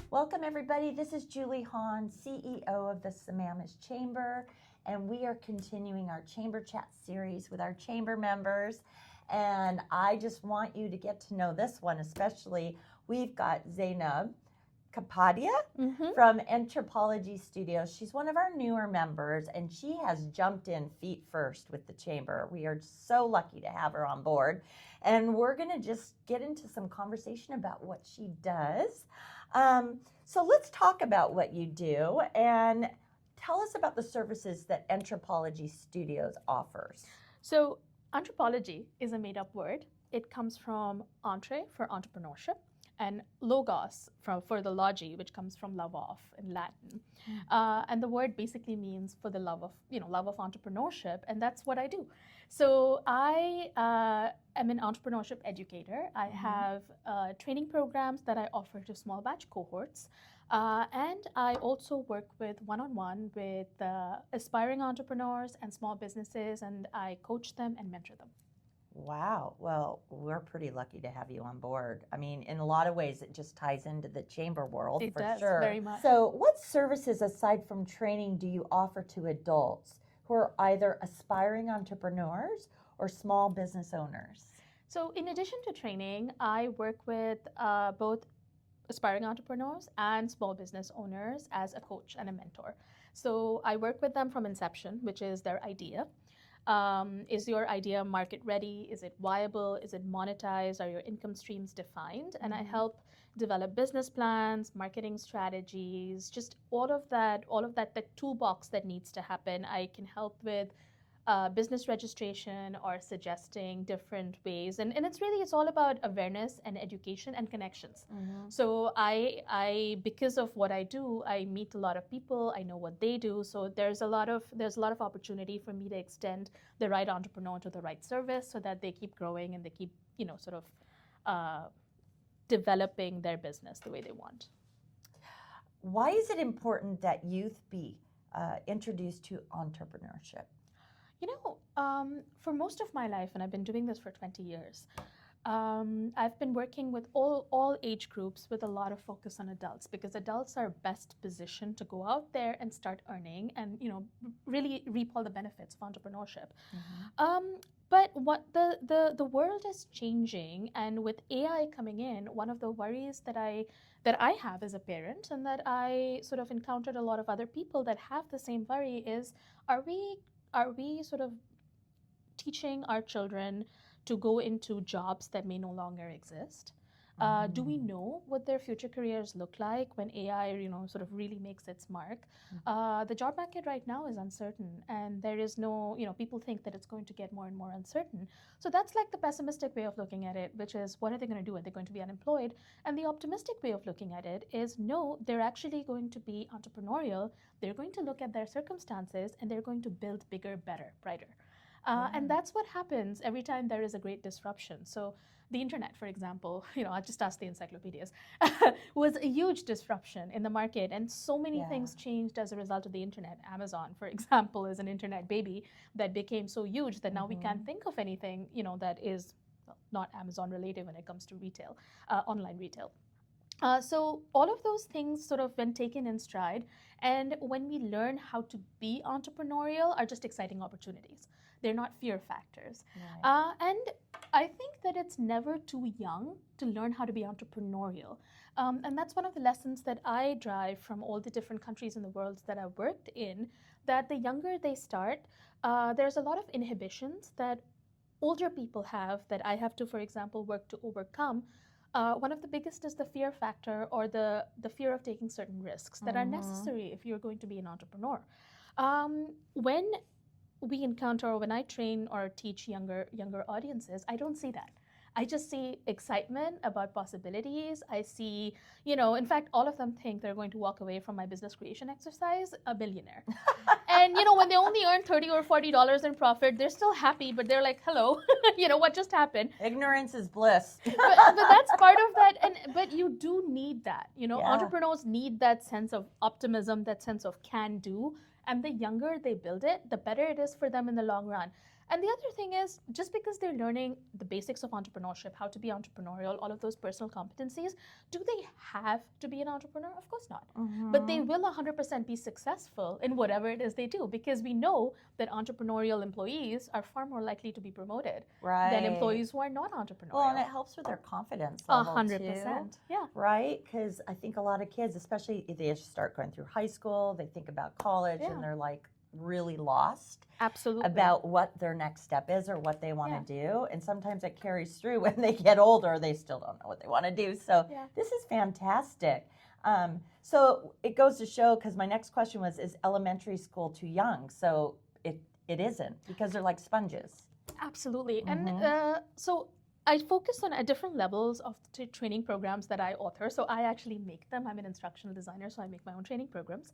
Welcome everybody, this is Julie Honn, CEO of the Sammamish Chamber, and we are continuing our Chamber Chat series with our chamber members. And I just want you to get to know this one especially. We've got Zainab Kapadia from Entrepology Studio. She's one of our newer members and she has jumped in feet first with the chamber. We are so lucky to have her on board. And we're going to just get into some conversation about what she does. So let's talk about what you do and tell us about the services that Entrepology Studios offers. So anthropology is a made-up word. It comes from entre for entrepreneurship and logos for the logi, which comes from love of in Latin. And the word basically means for the love of entrepreneurship, and that's what I do. So I am an entrepreneurship educator. I have training programs that I offer to small batch cohorts. And I also work with one-on-one with aspiring entrepreneurs and small businesses, and I coach them and mentor them. Wow. Well, we're pretty lucky to have you on board. I mean, in a lot of ways, it just ties into the chamber world It for does, sure. very much. So what services aside from training do you offer to adults who are either aspiring entrepreneurs or small business owners? So in addition to training, I work with both aspiring entrepreneurs and small business owners as a coach and a mentor. So I work with them from inception, which is their idea. Is your idea market ready? Is it viable? Is it monetized? Are your income streams defined? And I help develop business plans, marketing strategies, just all of that, the toolbox that needs to happen. I can help with business registration or suggesting different ways. And it's all about awareness and education and connections. So I because of what I do, I meet a lot of people, I know what they do. So there's a lot of opportunity for me to extend the right entrepreneur to the right service so that they keep growing and they keep, developing their business the way they want. Why is it important that youth be introduced to entrepreneurship? For most of my life, and I've been doing this for 20 years, I've been working with all age groups with a lot of focus on adults, because adults are best positioned to go out there and start earning and really reap all the benefits of entrepreneurship. But what the world is changing, and with AI coming in, one of the worries that I have as a parent, and that I sort of encountered a lot of other people that have the same worry, is are we sort of teaching our children to go into jobs that may no longer exist? Do we know what their future careers look like when AI, sort of really makes its mark? The job market right now is uncertain, and there is no, people think that it's going to get more and more uncertain. So that's like the pessimistic way of looking at it, which is, what are they going to do? Are they going to be unemployed? And the optimistic way of looking at it is, no, they're actually going to be entrepreneurial. They're going to look at their circumstances and they're going to build bigger, better, brighter. And that's what happens every time there is a great disruption. So the internet, for example, I just asked the encyclopedias, was a huge disruption in the market, and so many things changed as a result of the internet. Amazon, for example, is an internet baby that became so huge that now we can't think of anything, that is not Amazon related when it comes to retail, online retail. So all of those things sort of when taken in stride, and when we learn how to be entrepreneurial, are just exciting opportunities. They're not fear factors. And I think that it's never too young to learn how to be entrepreneurial. And that's one of the lessons that I drive from all the different countries in the world that I've worked in, that the younger they start, there's a lot of inhibitions that older people have that I have to, for example, work to overcome. One of the biggest is the fear factor, or the fear of taking certain risks that are necessary if you're going to be an entrepreneur. When we encounter, or when I train or teach younger audiences, I don't see that. I just see excitement about possibilities. I see, in fact, all of them think they're going to walk away from my business creation exercise a billionaire. And, when they only earn $30 or $40 in profit, they're still happy, but they're like, hello, what just happened? Ignorance is bliss. but that's part of that. But you do need that. Entrepreneurs need that sense of optimism, that sense of can do. And the younger they build it, the better it is for them in the long run. And the other thing is, just because they're learning the basics of entrepreneurship, how to be entrepreneurial, all of those personal competencies, do they have to be an entrepreneur? Of course not. But they will 100% be successful in whatever it is they do, because we know that entrepreneurial employees are far more likely to be promoted than employees who are not entrepreneurial. Well, and it helps with their confidence level 100%. too. Yeah. Right? Because I think a lot of kids, especially if they start going through high school, they think about college and they're like really lost. Absolutely. About what their next step is or what they want to do. And sometimes it carries through when they get older, they still don't know what they want to do. So this is fantastic. So it goes to show, because my next question was, is elementary school too young? So it isn't, because they're like sponges. Absolutely. And so I focus on different levels of the training programs that I author. So I actually make them. I'm an instructional designer, so I make my own training programs.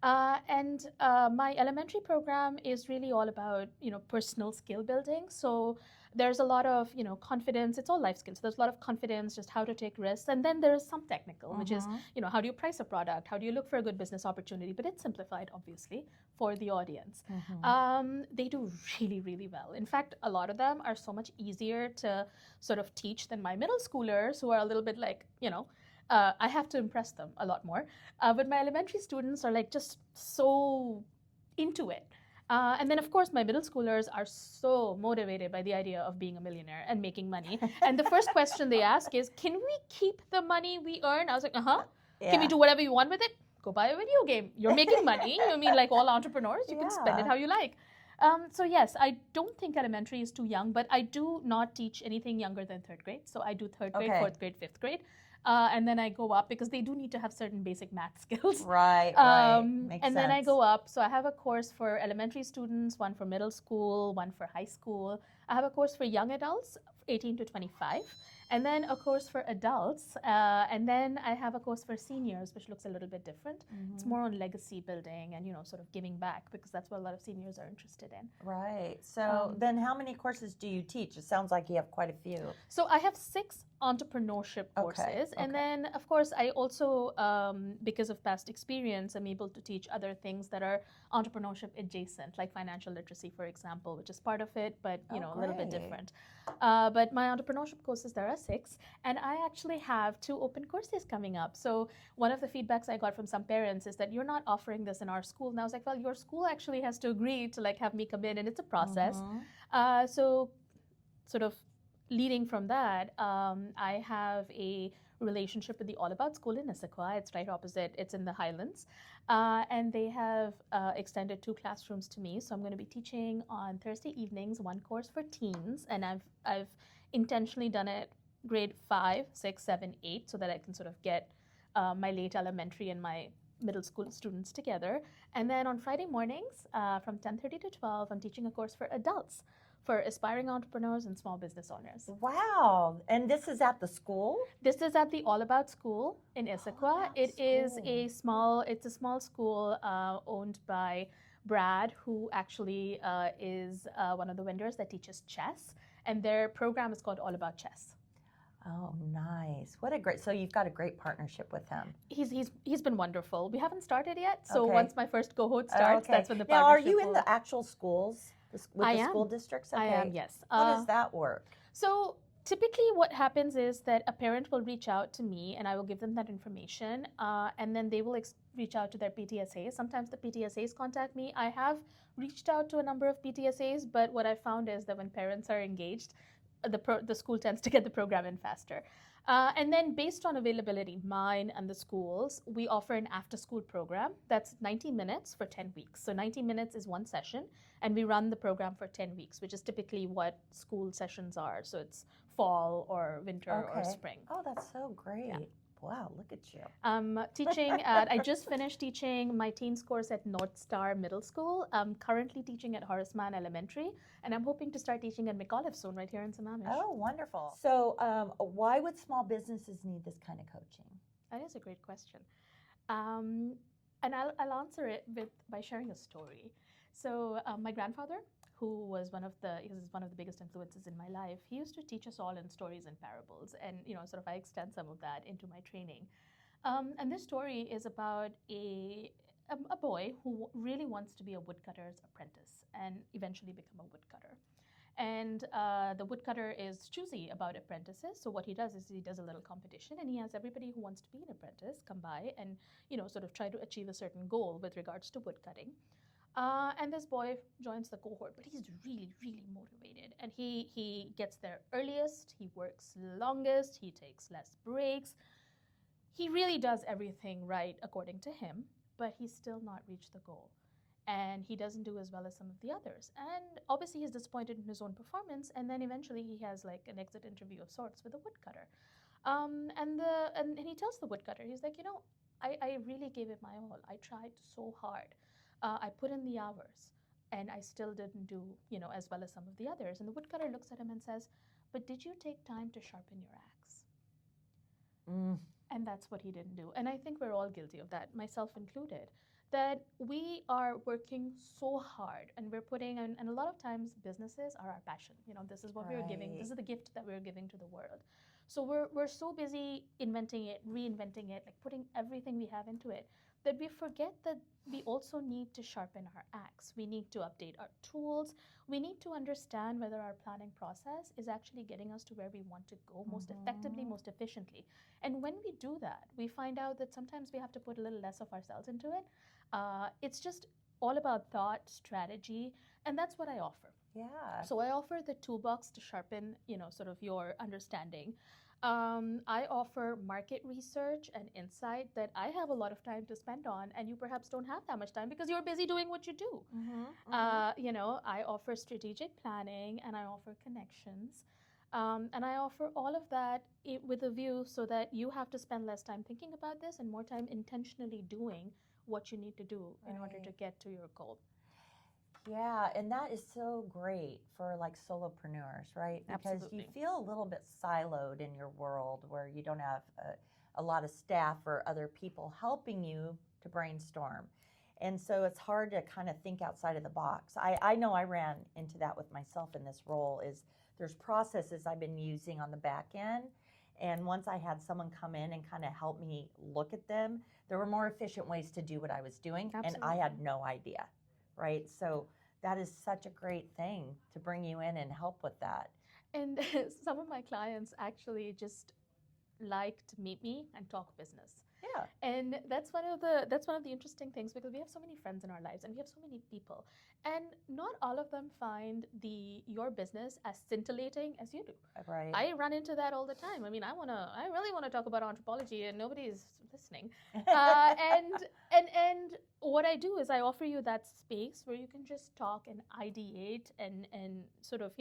And my elementary program is really all about, personal skill building. So there's a lot of, confidence. It's all life skills. So there's a lot of confidence, just how to take risks. And then there's some technical, which is, how do you price a product? How do you look for a good business opportunity? But it's simplified, obviously, for the audience. They do really, really well. In fact, a lot of them are so much easier to sort of teach than my middle schoolers, who are a little bit like, I have to impress them a lot more. But my elementary students are like just so into it. And then, of course, my middle schoolers are so motivated by the idea of being a millionaire and making money. And the first question they ask is, can we keep the money we earn? I was like, Can we do whatever you want with it? Go buy a video game. You're making money. You mean like all entrepreneurs? You can spend it how you like. So yes, I don't think elementary is too young, but I do not teach anything younger than third grade. So I do third grade, fourth grade, fifth grade. And then I go up because they do need to have certain basic math skills. Right. Makes sense. Then I go up. So I have a course for elementary students, one for middle school, one for high school. I have a course for young adults, 18 to 25. And then a course for adults. And then I have a course for seniors, which looks a little bit different. It's more on legacy building and, sort of giving back, because that's what a lot of seniors are interested in. Right. So then how many courses do you teach? It sounds like you have quite a few. So I have 6 entrepreneurship courses. And then, of course, I also, because of past experience, I'm able to teach other things that are entrepreneurship adjacent, like financial literacy, for example, which is part of it, but, a little bit different. But my entrepreneurship courses, there are 6. And I actually have 2 open courses coming up. So one of the feedbacks I got from some parents is that you're not offering this in our school. And I was like, well, your school actually has to agree to like have me come in, and it's a process. So sort of leading from that, I have a relationship with the All About School in Issaquah. It's right opposite. It's in the Highlands. And they have extended 2 classrooms to me. So I'm going to be teaching on Thursday evenings, 1 course for teens. And I've intentionally done it grade 5, 6, 7, 8, so that I can sort of get my late elementary and my middle school students together. And then on Friday mornings from 10:30 to 12, I'm teaching a course for adults, for aspiring entrepreneurs and small business owners. Wow. And this is at the school? This is at the All About School in Issaquah. It's a small school owned by Brad, who actually is one of the vendors that teaches chess. And their program is called All About Chess. Oh, nice. What a great, so you've got a great partnership with him. He's been wonderful. We haven't started yet. So once my first cohort starts, that's when the now, partnership are you in the actual schools? With the school districts? Okay. I am, yes. How does that work? So typically what happens is that a parent will reach out to me and I will give them that information, and then they will reach out to their PTSAs. Sometimes the PTSAs contact me. I have reached out to a number of PTSAs, but what I found is that when parents are engaged, the school tends to get the program in faster. And then based on availability, mine and the schools, we offer an after-school program that's 90 minutes for 10 weeks. So 90 minutes is one session, and we run the program for 10 weeks, which is typically what school sessions are. So it's fall or winter or spring. Oh, that's so great. Yeah. Wow, look at you. I just finished teaching my teens course at North Star Middle School. I'm currently teaching at Horace Mann Elementary, and I'm hoping to start teaching at McAuliffe soon, right here in Sammamish. Oh, wonderful. So why would small businesses need this kind of coaching? That is a great question. And I'll answer it by sharing a story. So my grandfather, who was one of the biggest influences in my life, he used to teach us all in stories and parables, and sort of I extend some of that into my training. And this story is about a boy who really wants to be a woodcutter's apprentice and eventually become a woodcutter. And the woodcutter is choosy about apprentices. So what he does is he does a little competition, and he has everybody who wants to be an apprentice come by and sort of try to achieve a certain goal with regards to woodcutting. And this boy joins the cohort, but he's really, really motivated. And he gets there earliest, he works longest, he takes less breaks. He really does everything right according to him, but he's still not reached the goal. And he doesn't do as well as some of the others. And obviously he's disappointed in his own performance, and then eventually he has like an exit interview of sorts with a woodcutter. And he tells the woodcutter, he's like, I really gave it my all. I tried so hard. I put in the hours, and I still didn't do, as well as some of the others. And the woodcutter looks at him and says, but did you take time to sharpen your axe? And that's what he didn't do. And I think we're all guilty of that, myself included, that we are working so hard and we're putting, and a lot of times businesses are our passion. This is what we're giving. This is the gift that we're giving to the world. So we're so busy inventing it, reinventing it, like putting everything we have into it, that we forget that we also need to sharpen our axe. We need to update our tools. We need to understand whether our planning process is actually getting us to where we want to go most effectively, most efficiently. And when we do that, we find out that sometimes we have to put a little less of ourselves into it. It's just all about thought, strategy, and that's what I offer. Yeah. So I offer the toolbox to sharpen, sort of your understanding. I offer market research and insight that I have a lot of time to spend on, and you perhaps don't have that much time because you're busy doing what you do. I offer strategic planning, and I offer connections. And I offer all of that with a view so that you have to spend less time thinking about this and more time intentionally doing what you need to do in order to get to your goal. Yeah, and that is so great for like solopreneurs, right? Because Absolutely. you feel a little bit siloed in your world where you don't have a lot of staff or other people helping you to brainstorm. And so it's hard to kind of think outside of the box. I know I ran into that with myself in this role. Is there's processes I've been using on the back end, and once I had someone come in and kind of help me look at them, there were more efficient ways to do what I was doing. Absolutely. And I had no idea. Right? So that is such a great thing to bring you in and help with that. And some of my clients actually just like to meet me and talk business. Yeah. And that's one of the interesting things, because we have so many friends in our lives and we have so many people, and not all of them find your business as scintillating as you do. Right. I run into that all the time. I mean, I really want to talk about Entrepology and nobody's listening. And what I do is I offer you that space where you can just talk and ideate and sort of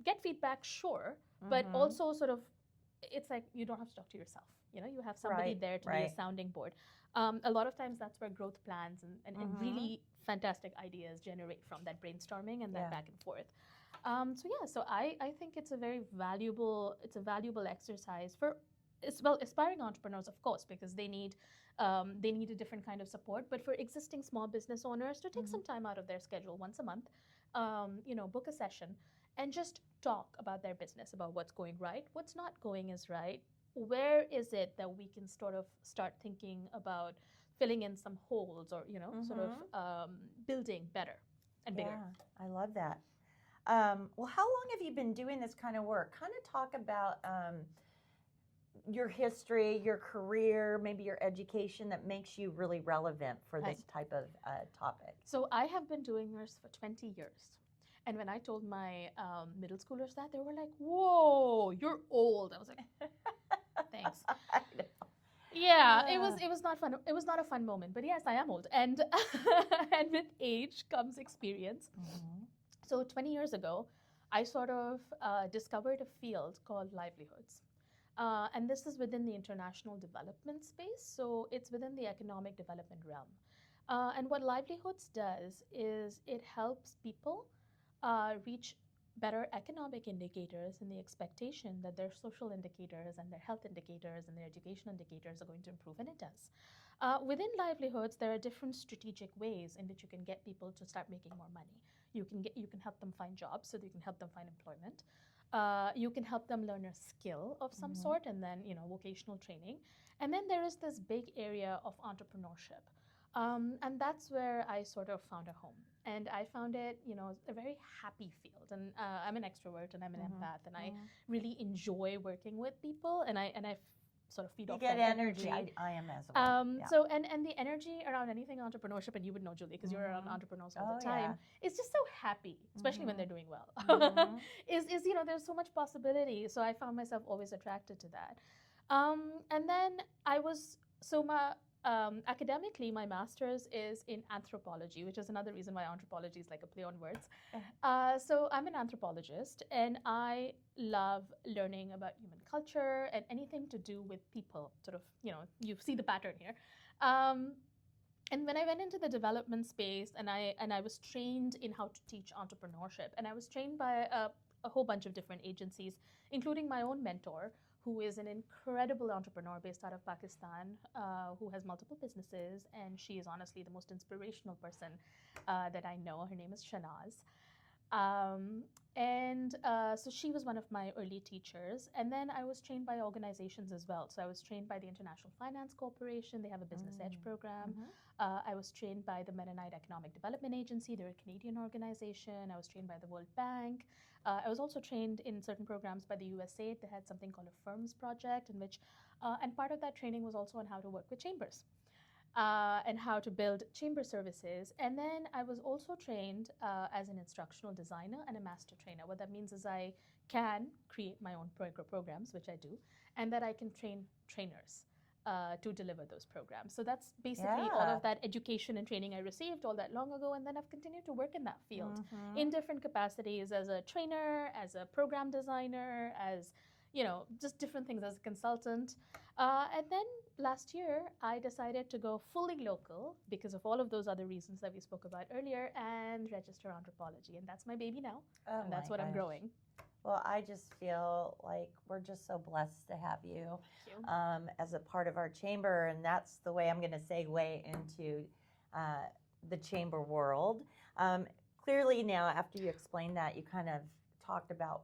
get feedback, sure, but also sort of, it's like you don't have to talk to yourself. You have somebody there to be a sounding board. A lot of times that's where growth plans and really fantastic ideas generate from that brainstorming and that back and forth. So I think it's a very valuable exercise for aspiring entrepreneurs, of course, because they need a different kind of support. But for existing small business owners to take some time out of their schedule once a month, book a session and just talk about their business, about what's going right, what's not going as right, where is it that we can sort of start thinking about filling in some holes or sort of building better and bigger. Yeah, I love that. Well, how long have you been doing this kind of work? Kind of talk about your history, your career, maybe your education that makes you really relevant for this type of topic. So I have been doing this for 20 years. And when I told my middle schoolers that, they were like, "Whoa, you're old." I was like, "Thanks." Yeah, it was not fun. It was not a fun moment, but yes, I am old, and and with age comes experience. So 20 years ago, I sort of discovered a field called livelihoods. And this is within the international development space, so it's within the economic development realm. And what livelihoods does is it helps people reach better economic indicators in the expectation that their social indicators and their health indicators and their education indicators are going to improve, and it does. Within livelihoods, there are different strategic ways in which you can get people to start making more money. You can help them find jobs, so that you can help them find employment. You can help them learn a skill of some sort, and then vocational training. And then there is this big area of entrepreneurship. And that's where I sort of found a home. And I found it, a very happy field. And I'm an extrovert and I'm an empath, and I really enjoy working with people, and I sort of feed You off get that energy. I am as well. Yeah. So and the energy around anything entrepreneurship, and you would know, Julie, because you're around entrepreneurs all the time, it's just so happy, especially when they're doing well. is there's so much possibility. So I found myself always attracted to that. And then I was academically, my master's is in anthropology, which is another reason why anthropology is like a play on words. So I'm an anthropologist, and I love learning about human culture and anything to do with people. Sort of, you see the pattern here. And when I went into the development space, and I was trained in how to teach entrepreneurship, and I was trained by a whole bunch of different agencies, including my own mentor, who is an incredible entrepreneur based out of Pakistan, who has multiple businesses, and she is honestly the most inspirational person that I know. Her name is Shanaz. So she was one of my early teachers. And then I was trained by organizations as well. So I was trained by the International Finance Corporation. They have a Business Edge program. I was trained by the Mennonite Economic Development Agency. They're a Canadian organization. I was trained by the World Bank. I was also trained in certain programs by the USAID. They had something called a Firms Project, and part of that training was also on how to work with chambers. And how to build chamber services. And then I was also trained as an instructional designer and a master trainer. What that means is I can create my own programs, which I do, and that I can train trainers to deliver those programs. So that's basically all of that education and training I received all that long ago. And then I've continued to work in that field in different capacities, as a trainer, as a program designer, as just different things, as a consultant. And then last year, I decided to go fully local because of all of those other reasons that we spoke about earlier, and register Entrepology. And that's my baby now. And that's what I'm growing. Well, I just feel like we're just so blessed to have you, as a part of our chamber. And that's the way I'm going to segue into the chamber world. Clearly now, after you explained that, you kind of talked about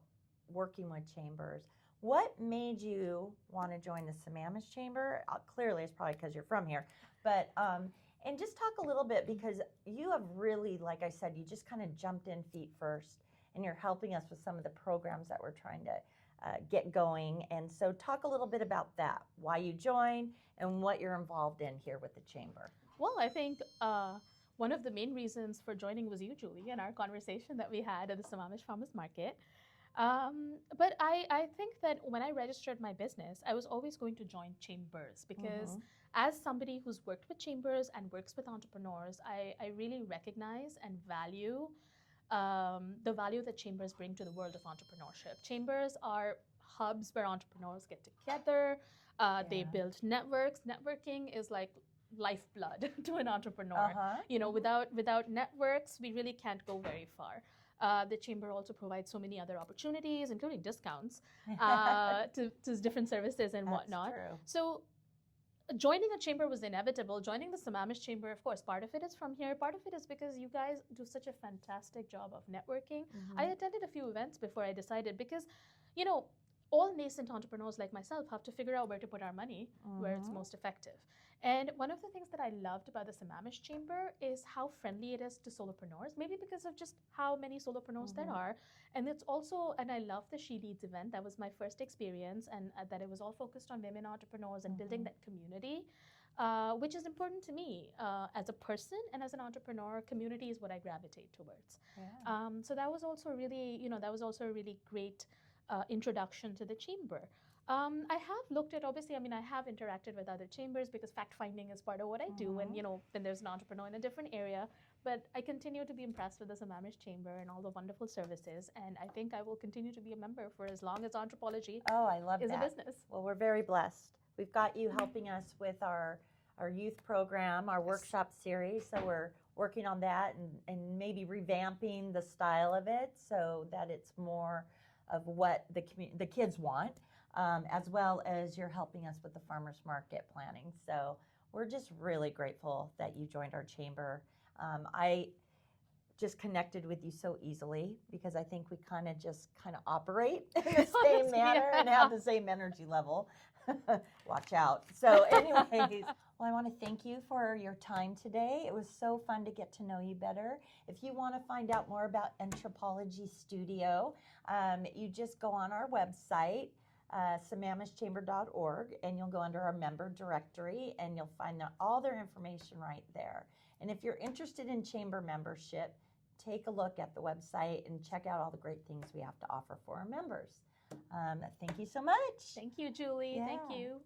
working with chambers. What made you want to join the Sammamish Chamber? Clearly, it's probably because you're from here. But, and just talk a little bit, because you have really, like I said, you just kind of jumped in feet first, and you're helping us with some of the programs that we're trying to get going. And so talk a little bit about that, why you joined and what you're involved in here with the Chamber. Well, I think one of the main reasons for joining was you, Julie, and our conversation that we had at the Sammamish Farmers Market. But I think that when I registered my business, I was always going to join chambers, because as somebody who's worked with chambers and works with entrepreneurs, I really recognize and value the value that chambers bring to the world of entrepreneurship. Chambers are hubs where entrepreneurs get together. They build networks. Networking is like lifeblood to an entrepreneur. Without networks, we really can't go very far. The chamber also provides so many other opportunities, including discounts to different services and whatnot. True. So joining a chamber was inevitable. Joining the Sammamish Chamber, of course, part of it is from here. Part of it is because you guys do such a fantastic job of networking. I attended a few events before I decided, because, all nascent entrepreneurs like myself have to figure out where to put our money, where it's most effective. And one of the things that I loved about the Sammamish Chamber is how friendly it is to solopreneurs, maybe because of just how many solopreneurs there are. And it's also, and I love the She Leads event. That was my first experience, and that it was all focused on women entrepreneurs and building that community, which is important to me as a person, and as an entrepreneur. Community is what I gravitate towards. So that was also really, a really great introduction to the chamber. I have looked at, obviously, I have interacted with other chambers, because fact-finding is part of what I do, and, when there's an entrepreneur in a different area. But I continue to be impressed with the Sammamish Chamber and all the wonderful services, and I think I will continue to be a member for as long as Entrepology is a business. Well, we're very blessed. We've got you helping us with our youth program, our workshop series, so we're working on that, and maybe revamping the style of it so that it's more of what the kids want. As well as you're helping us with the farmers market planning. So we're just really grateful that you joined our chamber. just connected with you so easily because I think we kind of operate in the same manner and have the same energy level. Watch out. So anyways, well, I want to thank you for your time today. It was so fun to get to know you better. If you want to find out more about Entrepology Studio, you just go on our website, sammamishchamber.org, and you'll go under our member directory and you'll find all their information right there. And if you're interested in chamber membership, take a look at the website and check out all the great things we have to offer for our members. Thank you so much. Thank you, Julie. Yeah. Thank you.